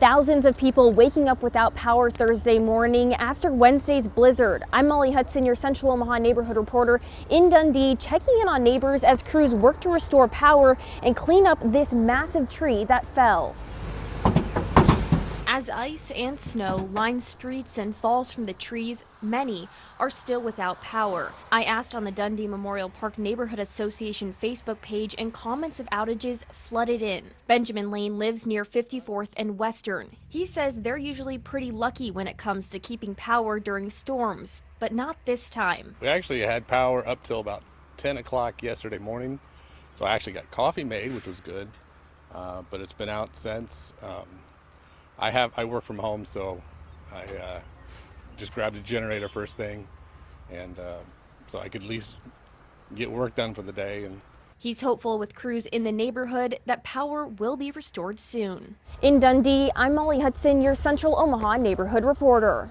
Thousands of people waking up without power Thursday morning after Wednesday's blizzard. I'm Molly Hudson, your Central Omaha neighborhood reporter in Dundee, checking in on neighbors as crews work to restore power and clean up this massive tree that fell. As ice and snow line streets and falls from the trees, many are still without power. I asked on the Dundee Memorial Park Neighborhood Association Facebook page, and comments of outages flooded in. Benjamin Lane lives near 54th and Western. He says they're usually pretty lucky when it comes to keeping power during storms, but not this time. We actually had power up till about 10 o'clock yesterday morning, so I actually got coffee made, which was good, but it's been out since. I work from home, so I just grabbed a generator first thing, and so I could at least get work done for the day. And he's hopeful with crews in the neighborhood that power will be restored soon. In Dundee, I'm Molly Hudson, your Central Omaha neighborhood reporter.